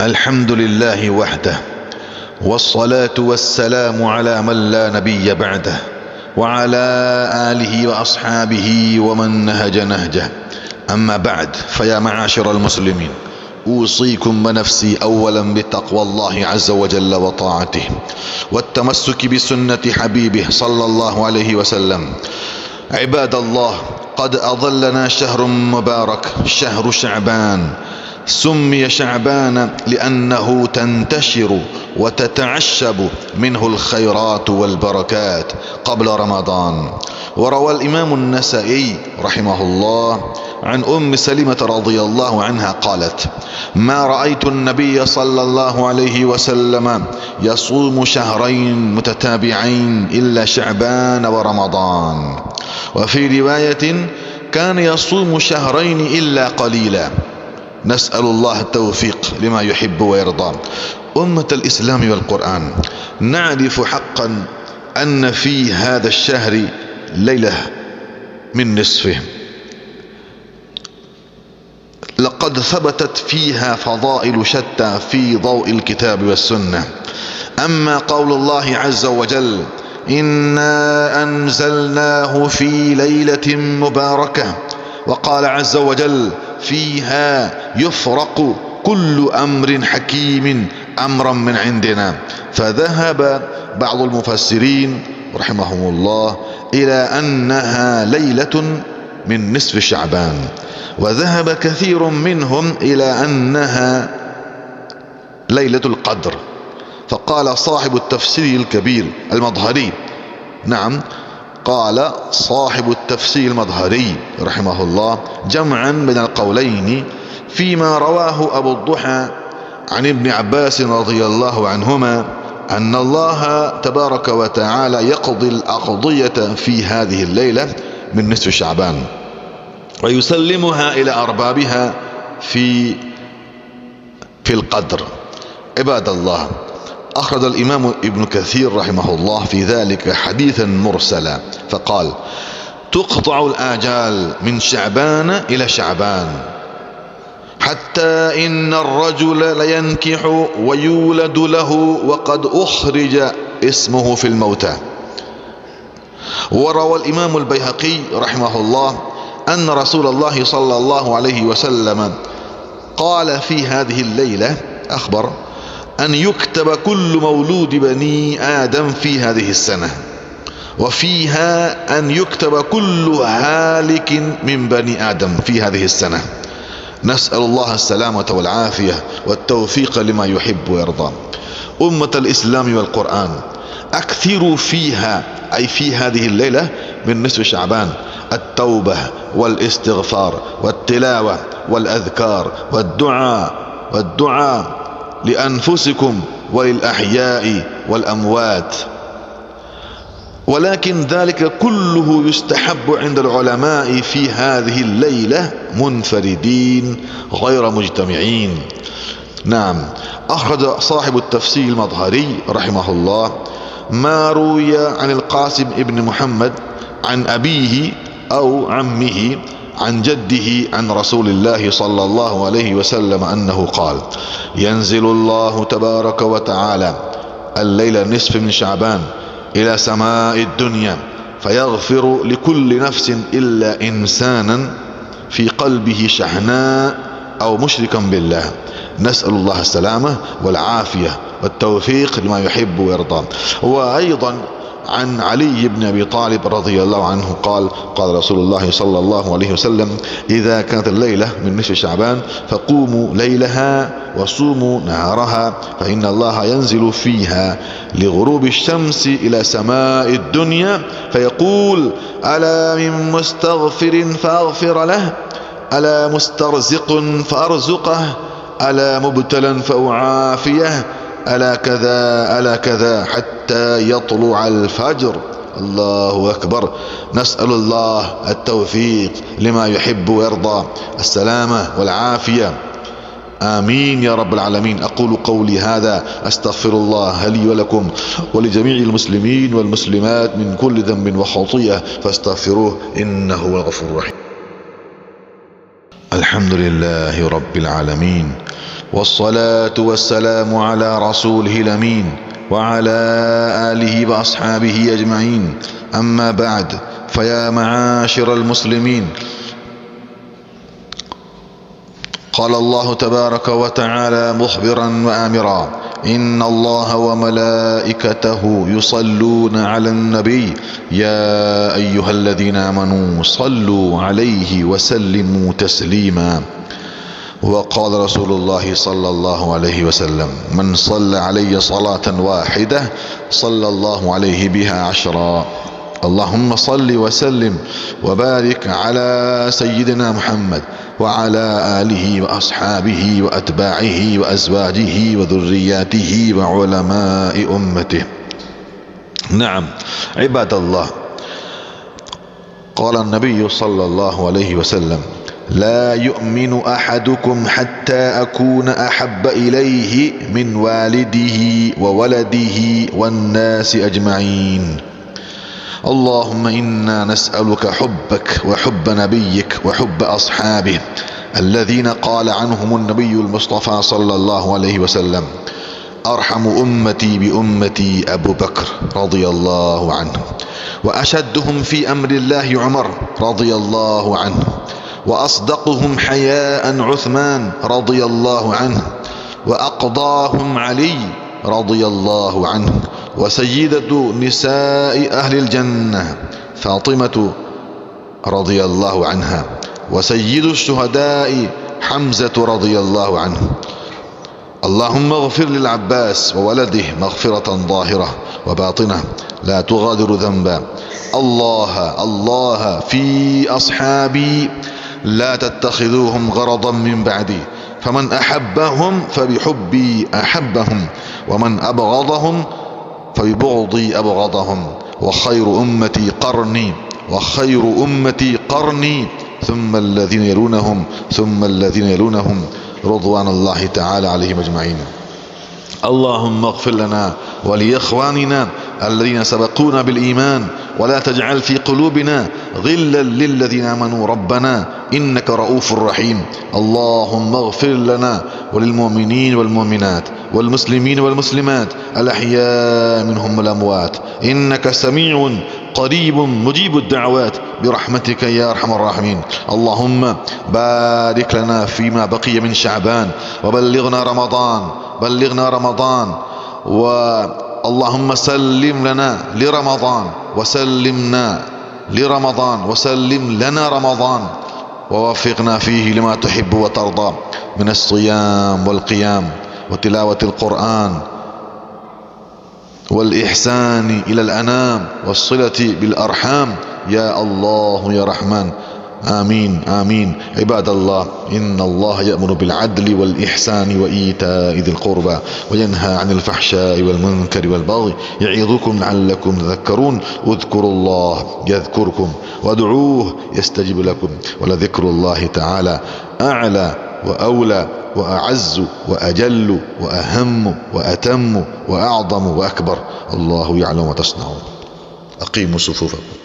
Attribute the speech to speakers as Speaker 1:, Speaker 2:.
Speaker 1: الحمد لله وحده، والصلاة والسلام على من لا نبي بعده، وعلى آله وأصحابه ومن نهج نهجه. أما بعد، فيا معاشر المسلمين، أوصيكم ونفسي أولا بتقوى الله عز وجل وطاعته، والتمسك بسنة حبيبه صلى الله عليه وسلم. عباد الله، قد أظلنا شهر مبارك، شهر شعبان. سمي شعبان لأنه تنتشر وتتعشب منه الخيرات والبركات قبل رمضان. وروى الإمام النسائي رحمه الله عن أم سلمة رضي الله عنها قالت: ما رأيت النبي صلى الله عليه وسلم يصوم شهرين متتابعين إلا شعبان ورمضان. وفي رواية: كان يصوم شهرين إلا قليلا. نسأل الله التوفيق لما يحب ويرضى. أمة الإسلام والقرآن، نعرف حقا أن في هذا الشهر ليلة من نصفه لقد ثبتت فيها فضائل شتى في ضوء الكتاب والسنة. أما قول الله عز وجل: إنا أنزلناه في ليلة مباركة، وقال عز وجل: فيها يفرق كل أمر حكيم أمرا من عندنا. فذهب بعض المفسرين رحمهم الله إلى أنها ليلة من نصف شعبان، وذهب كثير منهم إلى أنها ليلة القدر. فقال صاحب التفسير الكبير المظهري، نعم، قال صاحب التفسير المظهري رحمه الله جمعا بين القولين فيما رواه أبو الضحى عن ابن عباس رضي الله عنهما أن الله تبارك وتعالى يقضي الأقضية في هذه الليلة من نصف شعبان ويسلمها إلى أربابها في القدر. عباد الله، أخرج الإمام ابن كثير رحمه الله في ذلك حديثا مرسلا فقال: تقطع الآجال من شعبان إلى شعبان، حتى إن الرجل لينكح ويولد له وقد أخرج اسمه في الموتى. وروى الإمام البيهقي رحمه الله أن رسول الله صلى الله عليه وسلم قال في هذه الليلة، أخبر أن يكتب كل مولود بني آدم في هذه السنة، وفيها أن يكتب كل هالك من بني آدم في هذه السنة. نسأل الله السلامة والعافية والتوفيق لما يحب ويرضى. أمة الإسلام والقرآن، أكثروا فيها، أي في هذه الليلة من نصف شعبان، التوبة والاستغفار والتلاوة والأذكار والدعاء لأنفسكم وللأحياء والأموات. ولكن ذلك كله يستحب عند العلماء في هذه الليلة منفردين غير مجتمعين. نعم، أخرج صاحب التفسير المظهري رحمه الله ما روي عن القاسم ابن محمد عن أبيه أو عمه عن جده عن رسول الله صلى الله عليه وسلم أنه قال: ينزل الله تبارك وتعالى الليلة نصف من شعبان إلى سماء الدنيا فيغفر لكل نفس إلا إنسانا في قلبه شحناء أو مشركا بالله. نسأل الله السلامة والعافية والتوفيق لما يحب ويرضى. وأيضا عن علي بن أبي طالب رضي الله عنه قال: قال رسول الله صلى الله عليه وسلم: إذا كانت الليلة من نصف شعبان فقوموا ليلها وصوموا نهارها، فإن الله ينزل فيها لغروب الشمس إلى سماء الدنيا فيقول: ألا من مستغفر فأغفر له، ألا مسترزق فأرزقه، ألا مبتلا فأعافيه، ألا كذا ألا كذا، حتى يطلع الفجر. الله أكبر. نسأل الله التوفيق لما يحب ويرضى، السلامة والعافية، آمين يا رب العالمين. أقول قولي هذا، أستغفر الله لي ولكم ولجميع المسلمين والمسلمات من كل ذنب وخطيئة، فاستغفروه إنه هو الغفور الرحيم. الحمد لله رب العالمين، والصلاة والسلام على رسوله الأمين وعلى آله وأصحابه أجمعين. أما بعد، فيا معاشر المسلمين، قال الله تبارك وتعالى مخبرا وآمرا: إن الله وملائكته يصلون على النبي يا أيها الذين آمنوا صلوا عليه وسلموا تسليما. وقال رسول الله صلى الله عليه وسلم: من صلى علي صلاة واحدة صلى الله عليه بها 10. اللهم صل وسلم وبارك على سيدنا محمد وعلى آله وأصحابه وأتباعه وأزواجه وذرياته وعلماء أمته. نعم عباد الله، قال النبي صلى الله عليه وسلم: لا يؤمن أحدكم حتى أكون أحب إليه من والده وولده والناس أجمعين. اللهم إنا نسألك حبك وحب نبيك وحب أصحابه الذين قال عنهم النبي المصطفى صلى الله عليه وسلم: أرحم أمتي بأمتي أبو بكر رضي الله عنه، وأشدهم في أمر الله عمر رضي الله عنه، وأصدقهم حياء عثمان رضي الله عنه، وأقضاهم علي رضي الله عنه، وسيدة نساء أهل الجنة فاطمة رضي الله عنها، وسيد الشهداء حمزة رضي الله عنه. اللهم اغفر للعباس وولده مغفرة ظاهرة وباطنة لا تغادر ذنبا. الله في أصحابي لا تتخذوهم غرضا من بعدي، فمن أحبهم فبحبي أحبهم، ومن أبغضهم فببغضي أبغضهم. وخير أمتي قرني، وخير أمتي قرني، ثم الذين يلونهم، ثم الذين يلونهم، رضوان الله تعالى عليهم أجمعين. اللهم اغفر لنا ولإخواننا الذين سبقونا بالإيمان، ولا تجعل في قلوبنا غلا للذين آمنوا ربنا إنك رؤوف رحيم. اللهم اغفر لنا وللمؤمنين والمؤمنات والمسلمين والمسلمات الأحياء منهم والأموات، إنك سميع قريب مجيب الدعوات برحمتك يا أرحم الراحمين. اللهم بارك لنا فيما بقي من شعبان، وبلغنا رمضان، بلغنا رمضان، اللهم سلم لنا لرمضان، وسلمنا لرمضان، وسلم لنا رمضان، ووفقنا فيه لما تحب وترضى من الصيام والقيام وتلاوة القرآن والإحسان إلى الأنام والصلة بالأرحام يا الله يا رحمن. آمين آمين. عباد الله، إن الله يأمر بالعدل والإحسان وإيتاء ذي القربى، وينهى عن الفحشاء والمنكر والبغي، يعظكم لعلكم تذكرون. اذكروا الله يذكركم، وادعوه يستجب لكم، ولذكر الله تعالى أعلى وأولى وأعز وأجل وأهم وأتم وأعظم وأكبر. الله يعلم ما تصنعون. أقيموا صفوفكم.